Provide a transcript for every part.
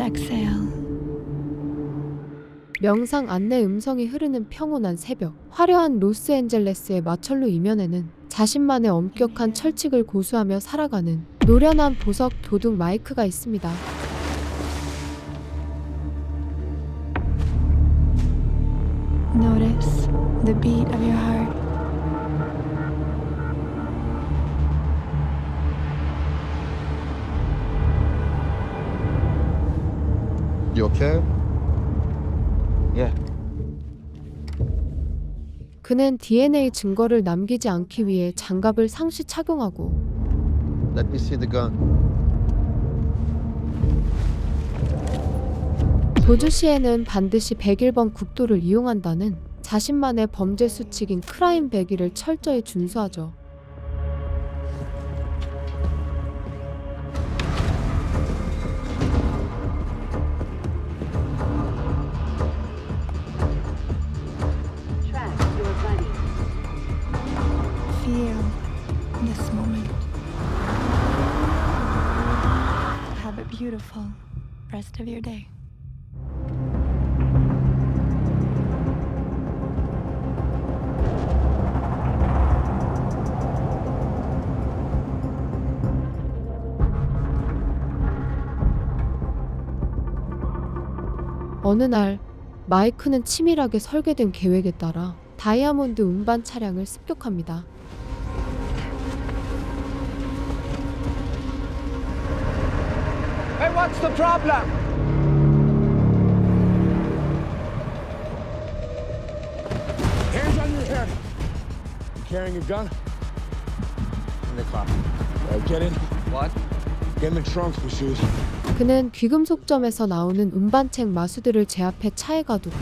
exhale. 명상 안내 음성이 흐르는 평온한 새벽. 화려한 로스앤젤레스의 마철로 이면에는 자신만의 엄격한 철칙을 고수하며 살아가는 노련한 보석 도둑 마이크가 있습니다. Notice the beat of your heart. You okay? Yeah. 그는 DNA 증거를 남기지 않기 위해 장갑을 상시 착용하고 Let me see the gun. 도주 시에는 반드시 101번 국도를 이용한다는 자신만의 범죄 수칙인 크라임 101을 철저히 준수하죠. Feel this moment. Have a beautiful rest of your day. 어느 날 마이크는 치밀하게 설계된 계획에 따라 다이아몬드 운반 차량을 습격합니다. Hey, what's the problem? Hands on your head. You carrying a gun? In the car. Get in. What? Get in the trunk, Massoud. 그는 귀금속점에서 나오는 운반책 마수들을 제압해 차에 가두고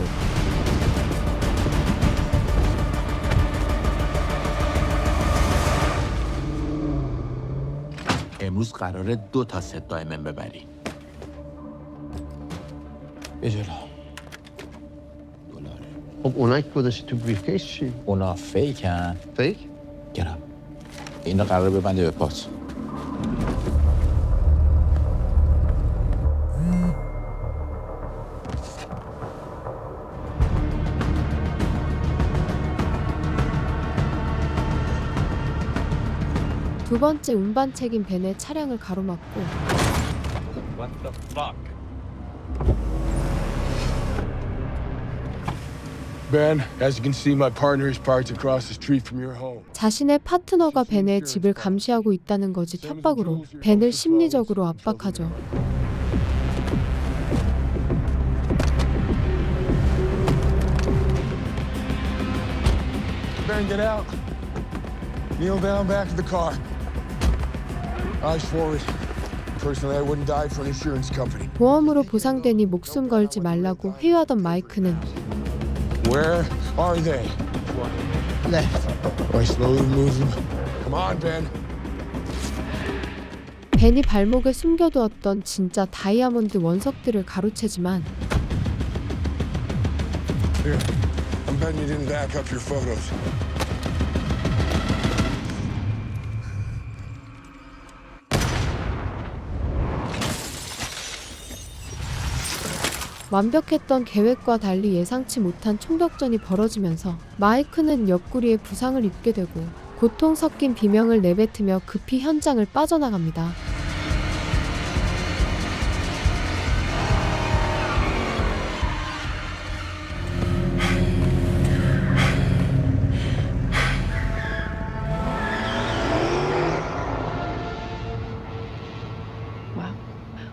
امروز قراره 2 تا ست دایمن ببری. یه جلو. دلاره. خب اونایی که گذاشتی تو بریفکیس چی؟ اونا فیکن. فیک؟ گرم. اینو قراره ببنده به پات. 두 번째 운반책인 벤의 차량을 가로막고 What the fuck? Ben, as you can see, my partner is parked across the street from your home. 자신의 파트너가 벤의 집을 감시하고 있다는 거짓 협박으로 벤을 심리적으로 압박하죠. Ben, get out. Kneel down back to the car. Eyes forward. Personally, I wouldn't die for an insurance company. 보험으로 보상되니 목숨 걸지 말라고 회유하던 마이크는 Where are they? Left. I slowly move them. Come on, Ben. 벤이 발목에 숨겨두었던 진짜 다이아몬드 원석들을 가로채지만 Here. I'm betting you didn't back up your photos. 완벽했던 계획과 달리 예상치 못한 총격전이 벌어지면서 마이크는 옆구리에 부상을 입게 되고 고통 섞인 비명을 내뱉으며 급히 현장을 빠져나갑니다. Wow.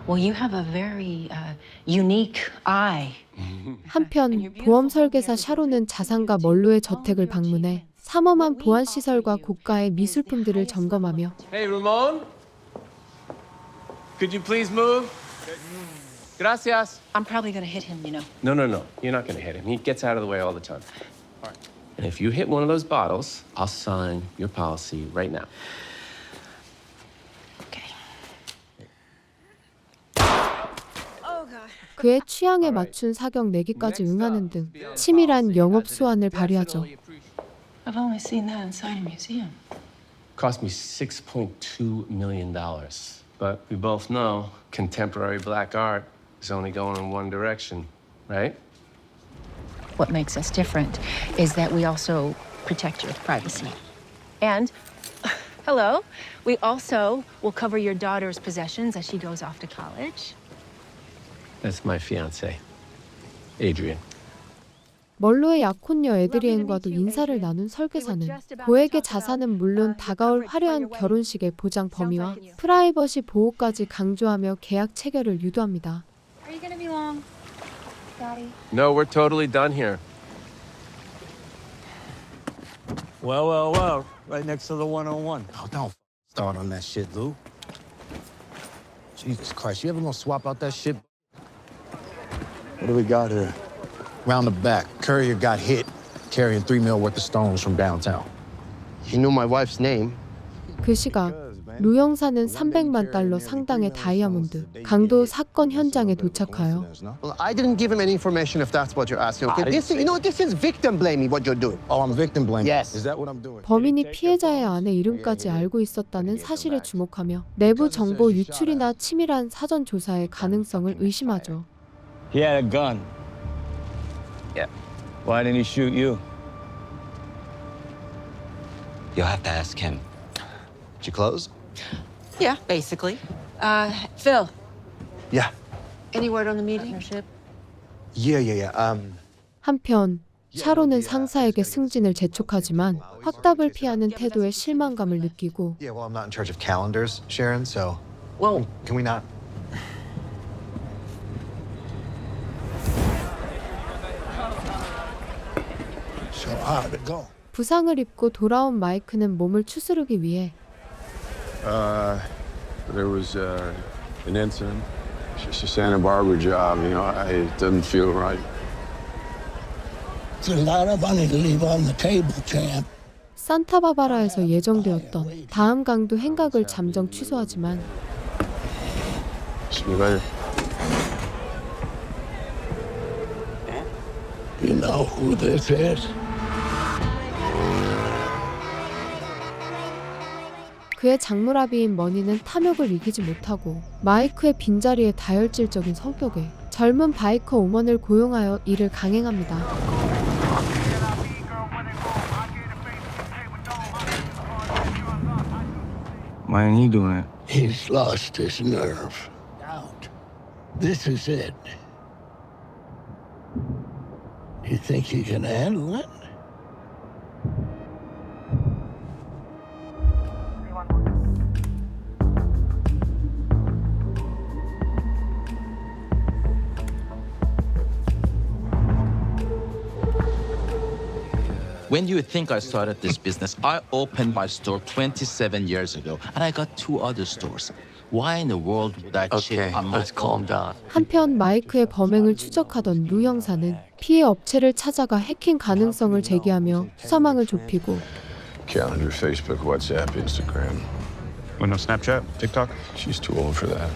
Well, you have a very unique eye. 한편 보험 설계사 샤론은 자산가 멀로의 저택을 방문해 삼엄한 보안 시설과 고가의 미술품들을 점검하며 Hey, Ramon. Could you please move? Gracias. I'm probably going to hit him, you know. No, no, no. You're not going to hit him. He gets out of the way all the time. All right. And if you hit one of those bottles, I'll sign your policy right now. Okay. 그의 취향에 맞춘 사격 4개까지 응하는 등 치밀한 영업 수완을 발휘하죠. I've only seen that inside a museum. Cost me $6.2 million. But we both know contemporary black art is only going in one direction, right? What makes us different is that we also protect your privacy. And, hello, we also will cover your daughter's possessions as she goes off to college. That's my fiance, Adrian. 멀로의 약혼녀 에드리엔과도 인사를 나눈 설계사는 고액의 자산은 물론 다가올 화려한 결혼식의 보장 범위와 프라이버시 보호까지 강조하며 계약 체결을 유도합니다. Are you gonna be long, Daddy? No, we're totally done here. Well. Right next to the 101. Oh, don't start on that shit, Lou. Jesus Christ, you ever gonna swap out that shit? What do we got here? Round the back, courier got hit carrying $3 million worth of stones from downtown. He knew my wife's name. 그 시각 루 형사는 300만 달러 상당의 다이아몬드, 강도 사건 현장에 도착하여 Well, I didn't give him any information if that's what you're asking. Okay, this is victim blaming what you're doing. Oh, I'm victim blaming. Yes. Is that what I'm doing? 범인이 피해자의 아내 이름까지 알고 있었다는 사실에 주목하며 내부 정보 유출이나 치밀한 사전 조사의 가능성을 의심하죠. He had a gun. Yeah. Why didn't he shoot you? You'll have to ask him. Did you close? Yeah, basically. Phil, Yeah. any word on the meeting? Yeah. 한편 샤론은 상사에게 승진을 재촉하지만 확답을 피하는 태도에 실망감을 느끼고 Yeah, well, I'm not in charge of calendars, Sharon, so Well, can we not? So how'd it go? 부상을 입고 돌아온 마이크는 몸을 추스르기 위해 There was an incident. It's just a Santa Barbara job, you know. It doesn't feel right. It's a lot of money to leave on the table, champ. 산타바바라에서 예정되었던 다음 강도 행각을 잠정 취소하지만 See you later. You know who this is? 그의 장물아비인 머니는 탐욕을 이기지 못하고 마이크의 빈자리에 다혈질적인 성격에 젊은 바이커 오먼을 고용하여 이를 강행합니다. Why ain't he doing it? He's lost his nerve. Out. This is it. You think he can handle it? When you think I started this business, I opened my store 27 years ago, and I got 2 other stores. Why in the world would I cheat on my... let's calm down. 한편 마이크의 범행을 추적하던 루 형사는 피해 업체를 찾아가 해킹 가능성을 제기하며 수사망을 좁히고 Calendar, Facebook, WhatsApp, Instagram. Well, no Snapchat, TikTok? She's too old for that.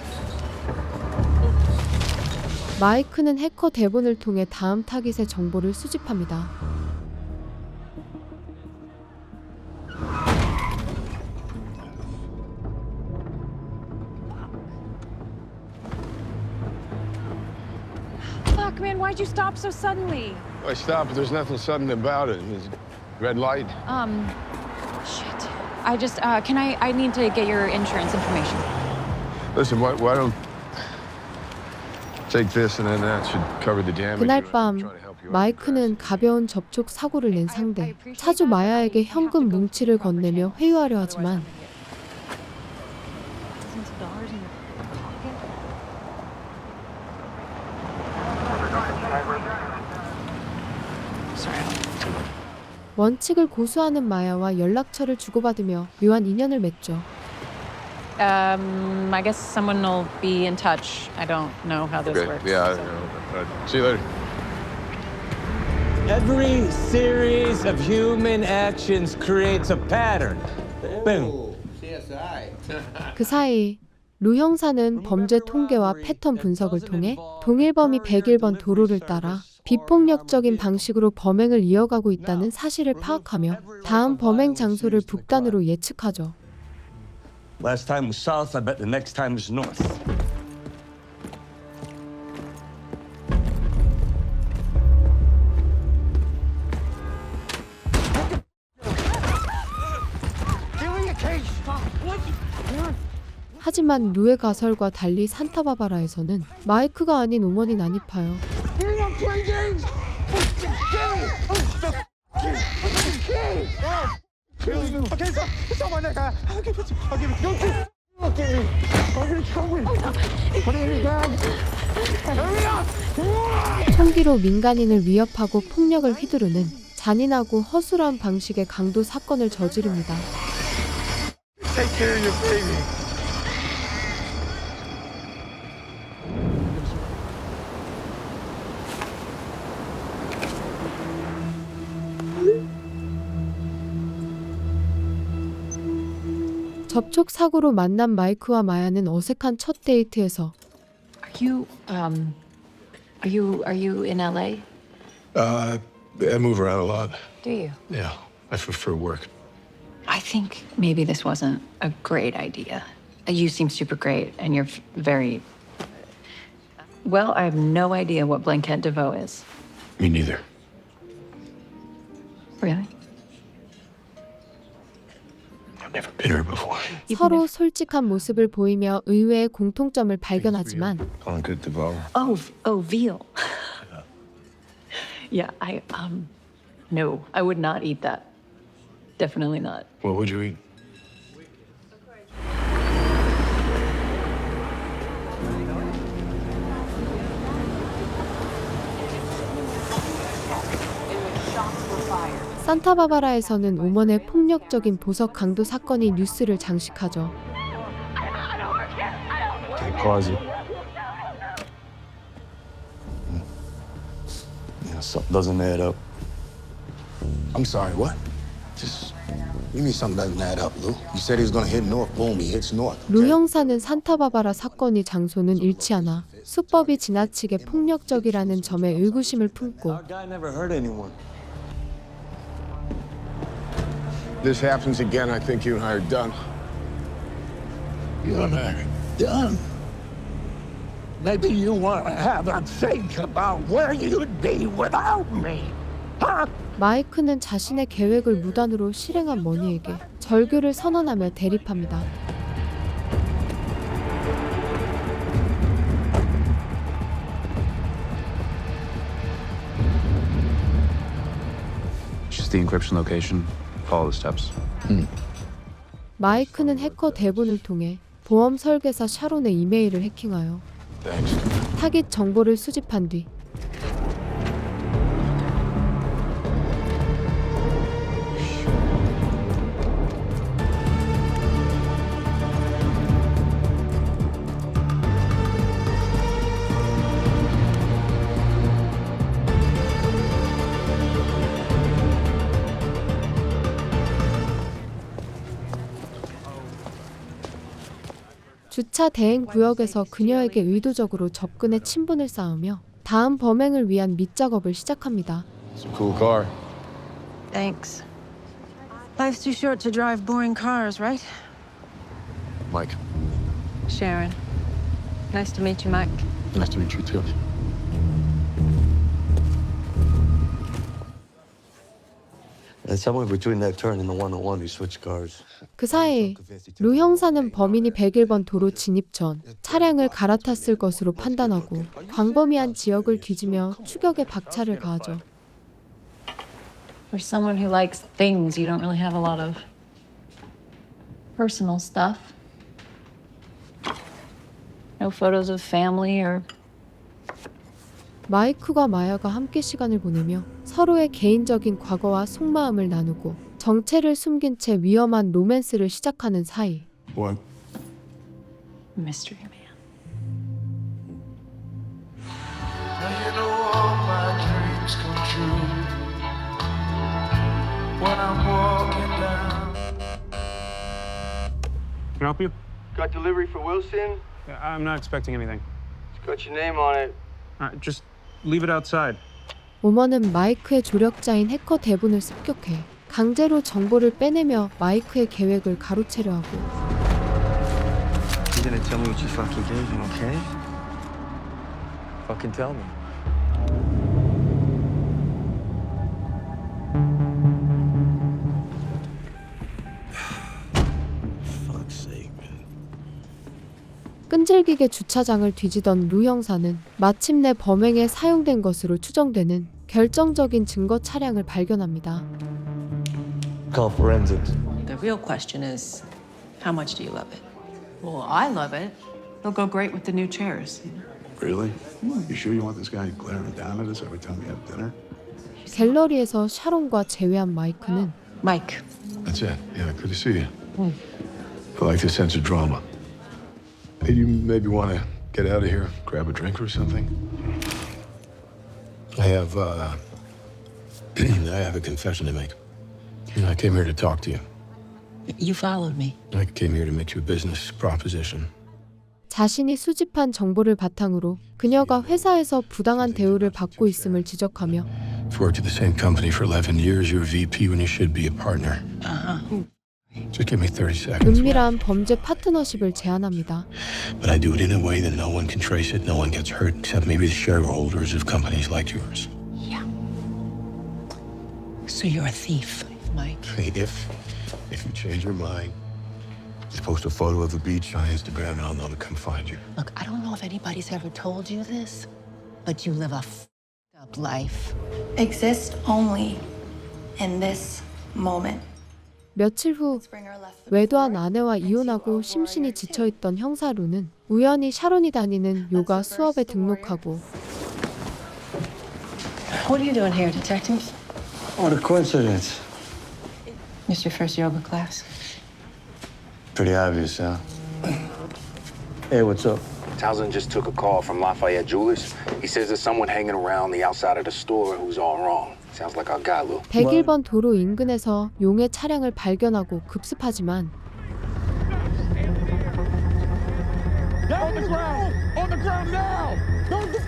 마이크는 해커 대본을 통해 다음 타깃의 정보를 수집합니다. Fuck, man, why'd you stop so suddenly? I stopped, but there's nothing sudden about it. It's red light. Shit. I need to get your insurance information. Listen, why don't take this and then that should cover the damage. 그날 밤 마이크는 가벼운 접촉 사고를 낸 상대 차주 마야에게 현금 뭉치를 건네며 회유하려 하지만 원칙을 고수하는 마야와 연락처를 주고받으며 묘한 인연을 맺죠. I guess someone will be in touch. I don't know how this works. Yeah, I know. See you later. Every series of human actions creates a pattern. Boom. 그 사이 루 형사는 범죄 통계와 패턴 분석을 통해 동일범이 101번 도로를 따라 비폭력적인 방식으로 범행을 이어가고 있다는 사실을 파악하며 다음 범행 장소를 북단으로 예측하죠. Last time was south, I bet the next time is north. 하지만 루의 가설과 달리 산타바바라에서는 마이크가 아닌 오머니 난입하여 총기로 민간인을 위협하고 폭력을 휘두르는 잔인하고 허술한 방식의 강도 사건을 저지릅니다. Take care of your baby. 접촉 사고로 만난 마이크와 마야는 어색한 첫 데이트에서 Are you in LA? I move around a lot. Do you? Yeah, I prefer work. I think maybe this wasn't a great idea. You seem super great, and you're very. Well, I have no idea what Blanquette DeVoe is. Me neither. Really? I've never been here before. 서로 솔직한 모습을 보이며 의외의 공통점을 발견하지만 Blanquette DeVoe. Oh, veal. Yeah, no, I would not eat that. Definitely not. What would you eat? 산타바바라에서는 오먼의 폭력적인 보석 강도 사건이 뉴스를 장식하죠. Okay, pause it. You know, something doesn't add up. I'm sorry, what? Just give me something doesn't add up, Lou. You said he was gonna hit north. Boom, he hits north. 루 형사는 산타바바라 사건이 장소는 일치하나 수법이 지나치게 폭력적이라는 점에 의구심을 품고 Our guy never hurt anyone. This happens again, I think you and I are done. You and I are done? Maybe you want to have a think about where you'd be without me, huh? 마이크는 자신의 계획을 무단으로 실행한 머니에게 절규를 선언하며 대립합니다. Just the encryption location. Follow the steps. 마이크는 해커 대본을 통해 보험 설계사 샤론의 이메일을 해킹하여 Thanks. 타깃 정보를 수집한 뒤 주차 대행 구역에서 그녀에게 의도적으로 접근해 친분을 쌓으며 다음 범행을 위한 밑작업을 시작합니다. It's a cool car. Thanks. Life's too short to drive boring cars, right? Mike, Sharon. Nice to meet you, Mike. nice to meet you too. Somewhere between that turn and the 101, we switch cars. 그 사이 루 형사는 범인이 101번 도로 진입 전 차량을 갈아탔을 것으로 판단하고 광범위한 지역을 뒤지며 추격에 박차를 가하죠. For someone who likes things, you don't really have a lot of personal stuff. No photos of family or. 마이크와 마야가 함께 시간을 보내며 서로의 개인적인 과거와 속마음을 나누고 정체를 숨긴 채 위험한 로맨스를 시작하는 사이 What? Mystery man. You know all my dreams come true when I'm walking down. Can I help you? Got delivery for Wilson? I'm not expecting anything. It's got your name on it. Just leave it outside. 오먼은 마이크의 조력자인 해커 대본을 습격해 강제로 정보를 빼내며 마이크의 계획을 가로채려 하고 You gonna tell me what you fucking gave him, okay? Fucking tell me. Fuck's sake, man. 끈질기게 주차장을 뒤지던 루 형사는 마침내 범행에 사용된 것으로 추정되는 결정적인 증거 차량을 발견합니다. Call forensics. The real question is, how much do you love it? Well, I love it. It'll go great with the new chairs. Really? You sure you want this guy glaring down at us every time we have dinner? 갤러리에서 샤론과 재회한 마이크는 Mike. That's it. Yeah, good to see you. I like the sense of drama. Hey, you maybe want to get out of here, grab a drink or something? I have a confession to make. I came here to talk to you. You followed me. I came here to make you a business proposition. 자신이 수집한 정보를 바탕으로 그녀가 회사에서 부당한 대우를 받고 있음을 지적하며 I've worked at the same company for 11 years. You're a VP when you should be a partner. Just give me 30 seconds. 은밀한 범죄 파트너십을 제안합니다. But I do it in a way that no one can trace it. No one gets hurt except maybe the shareholders of companies like yours. So you're a thief, Mike. Hey, if you change your mind, just post a photo of the beach on Instagram and I'll know to come find you. Look, I don't know if anybody's ever told you this, but you live a up life. Exist only in this moment. 며칠 후 외도한 아내와 이혼하고 심신이 지쳐있던 형사 루는 우연히 샤론이 다니는 요가 수업에 등록하고 What are you doing here, detective? What a coincidence. It's your first yoga class. Pretty obvious, huh? Hey, what's up? Townsend just took a call from Lafayette Jewelers. He says there's someone hanging around the outside of the store who's all wrong. Sounds like our guy, Lou. 101번 도로 인근에서 용의 차량을 발견하고 급습하지만 On the ground! On the ground now! Don't get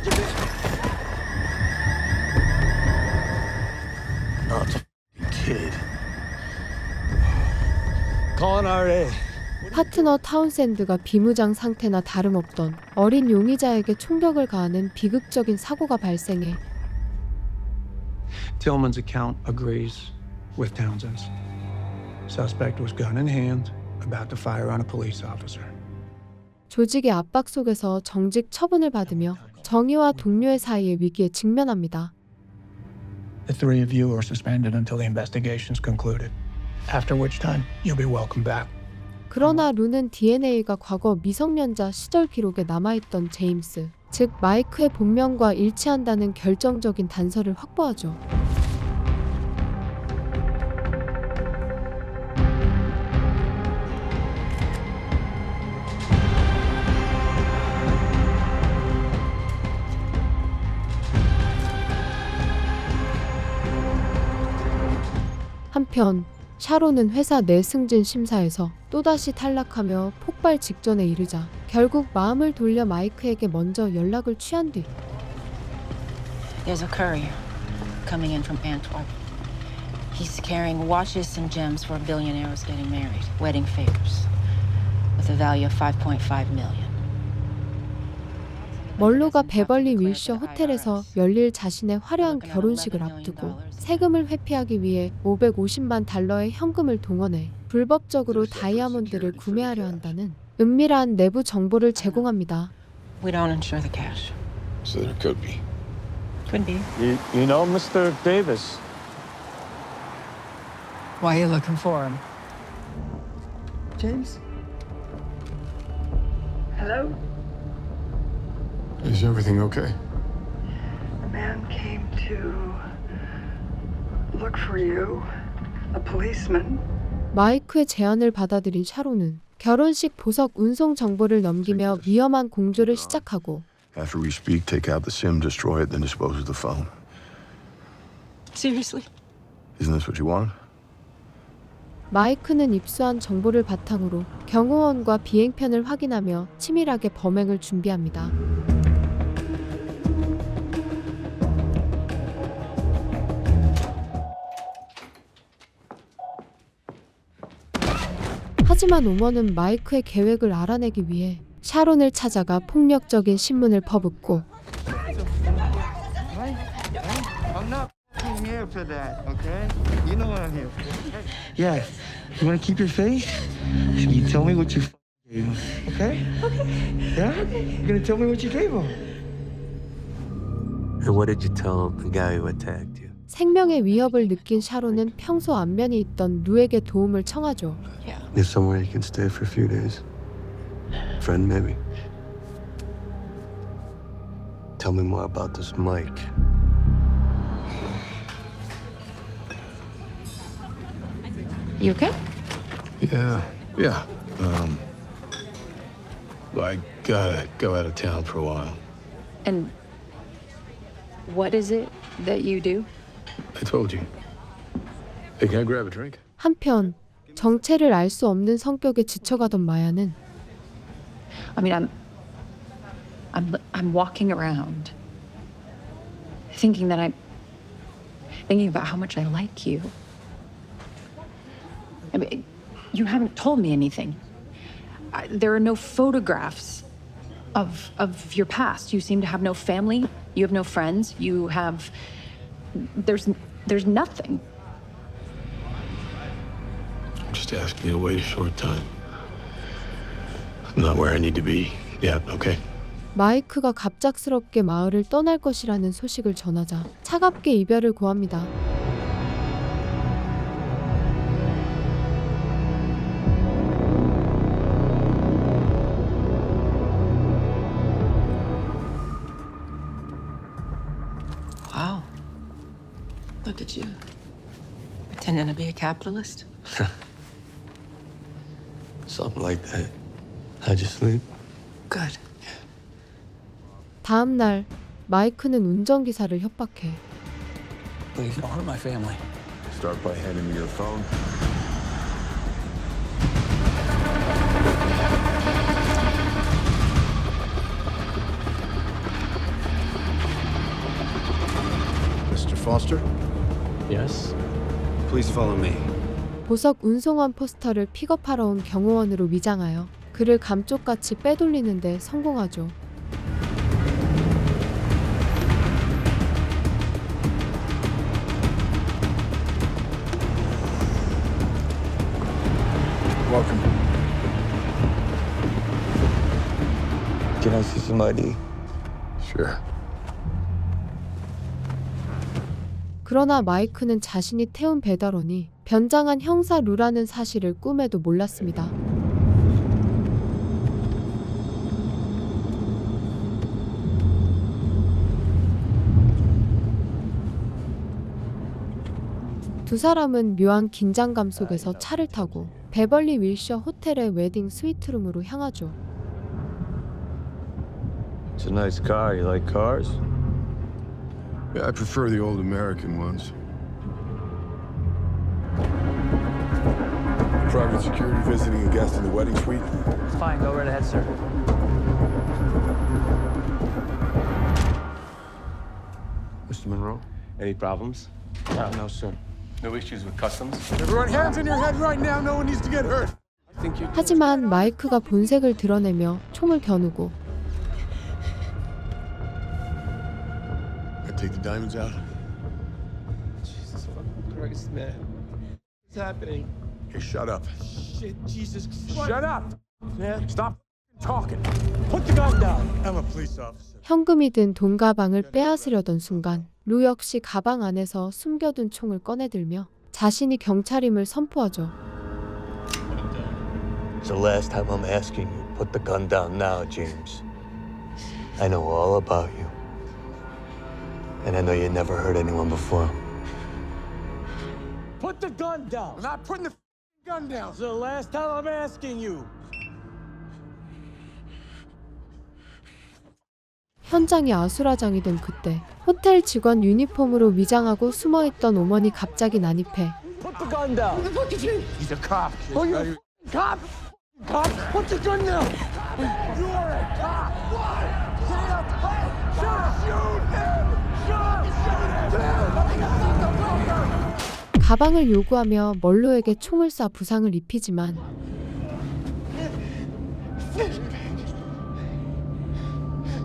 Oh, it's a kid. Calling RA. 파트너 타운샌드가 비무장 상태나 다름없던 어린 용의자에게 총격을 가하는 비극적인 사고가 발생해 Tillman's account agrees with Townsend's. Suspect was gun in hand, about to fire on a police officer. 조직의 압박 속에서 정직 처분을 받으며 정의와 동료의 사이의 위기에 직면합니다. The three of you are suspended until the investigation's concluded, after which time you'll be welcome back. 그러나 루는 DNA가 과거 미성년자 시절 기록에 남아있던 제임스, 즉 마이크의 본명과 일치한다는 결정적인 단서를 확보하죠. 한편 샤론은 회사 내 승진 심사에서 또다시 탈락하며 폭발 직전에 이르자 결국 마음을 돌려 마이크에게 먼저 연락을 취한 뒤 There's a courier coming in from Antwerp. He's carrying watches and gems for a billionaire who's getting married, wedding favors, with a value of 5.5 million. 멀로가 베벌리 윌셔 호텔에서 열릴 자신의 화려한 결혼식을 앞두고 세금을 회피하기 위해 550만 달러의 현금을 동원해 불법적으로 다이아몬드를 구매하려 한다는 은밀한 내부 정보를 제공합니다. We don't insure the cash. So there could be. Could be. You know Mr. Davis. Why are you looking for him? James? Hello? Is everything okay? A man came to look for you. A policeman. 마이크의 제안을 받아들인 샤론은 결혼식 보석 운송 정보를 넘기며 위험한 공조를 시작하고 After we speak, take out the SIM, destroy it, then dispose of the phone. Seriously? Isn't this what you want? 마이크는 입수한 정보를 바탕으로 경호원과 비행편을 확인하며 치밀하게 범행을 준비합니다. 하지만 오머는 마이크의 계획을 알아내기 위해 샤론을 찾아가 폭력적인 신문을 퍼붓고 I'm not here for that, okay? You know what I'm here for. Yeah. You want to keep your face? You tell me what you Okay? Yeah? You gonna tell me what you gave him? And what did you tell the guy who attacked you? 생명의 위협을 느낀 샤론은 평소 안면이 있던 루에게 도움을 청하죠. There's somewhere you can stay for a few days. Friend, maybe. Tell me more about this Mike. You okay? Yeah. I gotta go out of town for a while. And what is it that you do? I told you. Hey, can I grab a drink? 한편 정체를 알 수 없는 성격에 지쳐가던 마야는 I mean, I'm walking around thinking about how much I like you. I mean, you haven't told me anything. There are no photographs of your past. You seem to have no family. You have no friends. There's nothing. I'm just asking you to wait a short time. I'm not where I need to be yet, okay? 마이크가 갑작스럽게 마을을 떠날 것이라는 소식을 전하자 차갑게 이별을 고합니다. Wow. Look at you. Pretending to be a capitalist. Something like that. How'd you sleep? Good. 다음 날 마이크는 운전기사를 협박해. Please don't hurt my family. Start by handing me your phone. Mr. Foster? Yes? Please follow me. 보석 운송원 포스터를 픽업하러 온 경호원으로 위장하여 그를 감쪽같이 빼돌리는데 성공하죠. Welcome. Can I see some ID? Sure. 그러나 마이크는 자신이 태운 배달원이 변장한 형사 루라는 사실을 꿈에도 몰랐습니다. 두 사람은 묘한 긴장감 속에서 차를 타고 베벌리 윌셔 호텔의 웨딩 스위트룸으로 향하죠. It's a nice car. You like cars? Yeah, I prefer the old American ones. Private security visiting a guest in the wedding suite? It's fine. Go right ahead, sir. Mr. Monroe? Any problems? No, sir. No issues with customs? Everyone, hands in your head right now. No one needs to get hurt. 하지만 마이크가 본색을 드러내며 총을 겨누고 Take the diamonds out. Jesus fucking Christ, man. What's happening? Hey, shut up. Shit, Jesus. Shut up! Man. Stop talking. Put the gun down. I'm a police officer. 현금이 든 돈 가방을 빼앗으려던 순간 루 역시 가방 안에서 숨겨둔 총을 꺼내들며 자신이 경찰임을 선포하죠. It's the last time I'm asking you. Put the gun down now, James. I know all about you. And I know you never hurt anyone before. Put the gun down. I'm not putting the gun down. It's the last time I'm asking you. 현장이 아수라장이 된 그때 호텔 직원 유니폼으로 위장하고 숨어있던 오먼이 갑자기 난입해 Put the gun down. Who the fuck is he? He's a cop. Oh, you're a cop? Cop? Put the gun down. You're a cop. What? Get up. Hey, shut up. Shoot him. Shoot him. 가방을 요구하며 멀로에게 총을 쏴 부상을 입히지만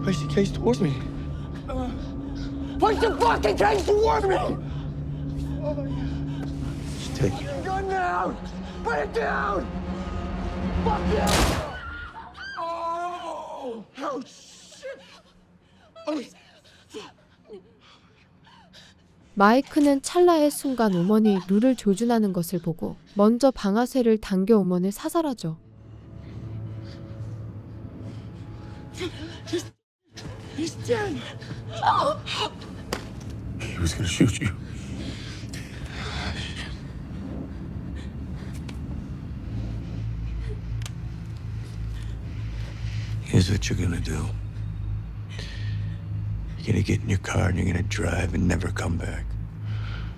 Push the case towards me. Push the fucking case towards me. Just take it. Gun down. Put it down. Fuck you. 마이크는 찰나의 순간 오먼이 룰을 조준하는 것을 보고 먼저 방아쇠를 당겨 오먼을 사살하죠. He's dead. He was gonna shoot you. Here's what you're gonna do. You're gonna get in your car and you're gonna drive and never come back.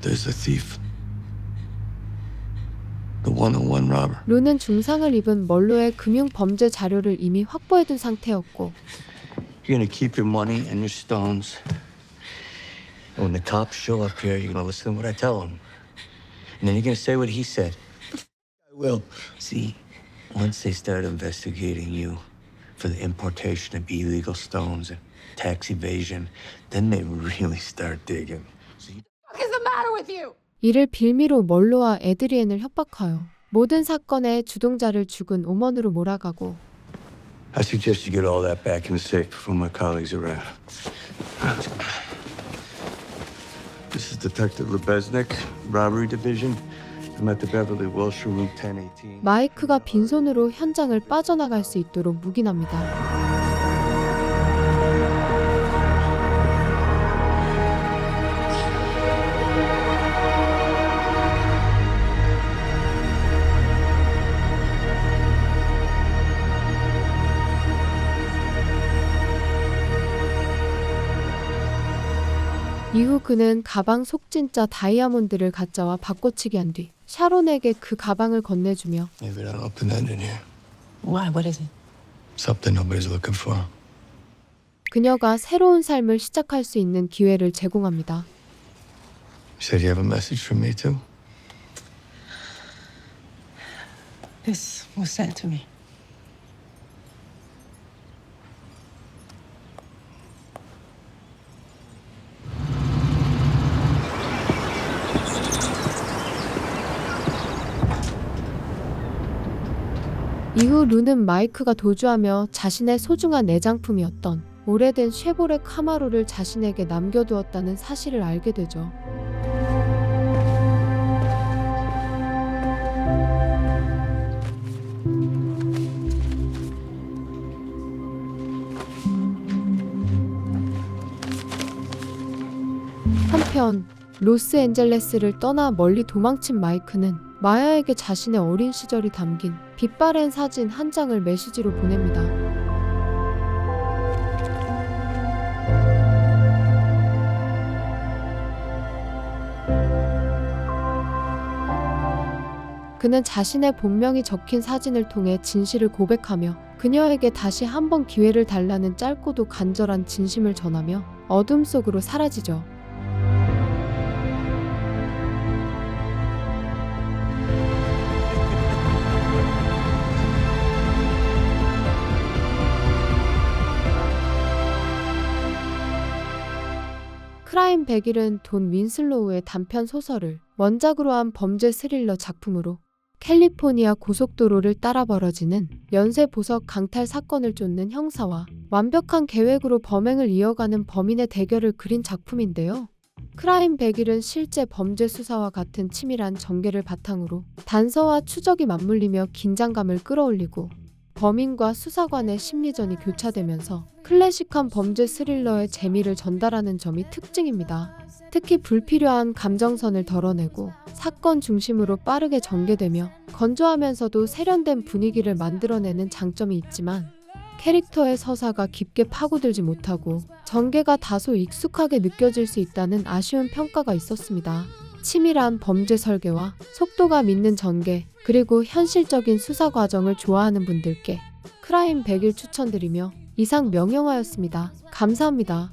There's a thief. The one-on-one robber. 루는 중상을 입은 멀로의 금융 범죄 자료를 이미 확보해둔 상태였고 You're gonna keep your money and your stones. And when the cops show up here, you're gonna listen to what I tell them. And then you're gonna say what he said. I will. See, once they start investigating you for the importation of illegal stones and tax evasion, then they really start digging. What is the matter with you? 이를 빌미로 멀로와 에드리엔을 협박하여 모든 사건의 주동자를 죽은 오먼으로 몰아가고 I suggest you get all that back in the safe before my colleagues arrive. This is Detective Lebesnik, Robbery Division. I'm at the Beverly Wilshire Route 1018. 마이크가 빈손으로 현장을 빠져나갈 수 있도록 묵인합니다. 이후 그는 가방 속진짜 다이아몬드를 가짜와 바꿔치기 한 뒤 샤론에게 그 가방을 건네주며 Maybe I'll open that in here. Why? What is it? Something nobody's looking for. 그녀가 새로운 삶을 시작할 수 있는 기회를 제공합니다. You said you have a message for me too? This was sent to me. 이후 루는 마이크가 도주하며 자신의 소중한 애장품이었던 오래된 쉐보레 카마로를 자신에게 남겨두었다는 사실을 알게 되죠. 한편 로스앤젤레스를 떠나 멀리 도망친 마이크는 마야에게 자신의 어린 시절이 담긴 빛바랜 사진 한 장을 메시지로 보냅니다. 그는 자신의 본명이 적힌 사진을 통해 진실을 고백하며 그녀에게 다시 한 번 기회를 달라는 짧고도 간절한 진심을 전하며 어둠 속으로 사라지죠. 크라임 100일은 돈 윈슬로우의 단편 소설을 원작으로 한 범죄 스릴러 작품으로 캘리포니아 고속도로를 따라 벌어지는 연쇄 보석 강탈 사건을 쫓는 형사와 완벽한 계획으로 범행을 이어가는 범인의 대결을 그린 작품인데요. 크라임 100일은 실제 범죄 수사와 같은 치밀한 전개를 바탕으로 단서와 추적이 맞물리며 긴장감을 끌어올리고 범인과 수사관의 심리전이 교차되면서 클래식한 범죄 스릴러의 재미를 전달하는 점이 특징입니다. 특히 불필요한 감정선을 덜어내고 사건 중심으로 빠르게 전개되며 건조하면서도 세련된 분위기를 만들어내는 장점이 있지만 캐릭터의 서사가 깊게 파고들지 못하고 전개가 다소 익숙하게 느껴질 수 있다는 아쉬운 평가가 있었습니다. 치밀한 범죄 설계와 속도감 있는 전개, 그리고 현실적인 수사 과정을 좋아하는 분들께 크라임 100일 추천드리며 이상 명영화였습니다. 감사합니다.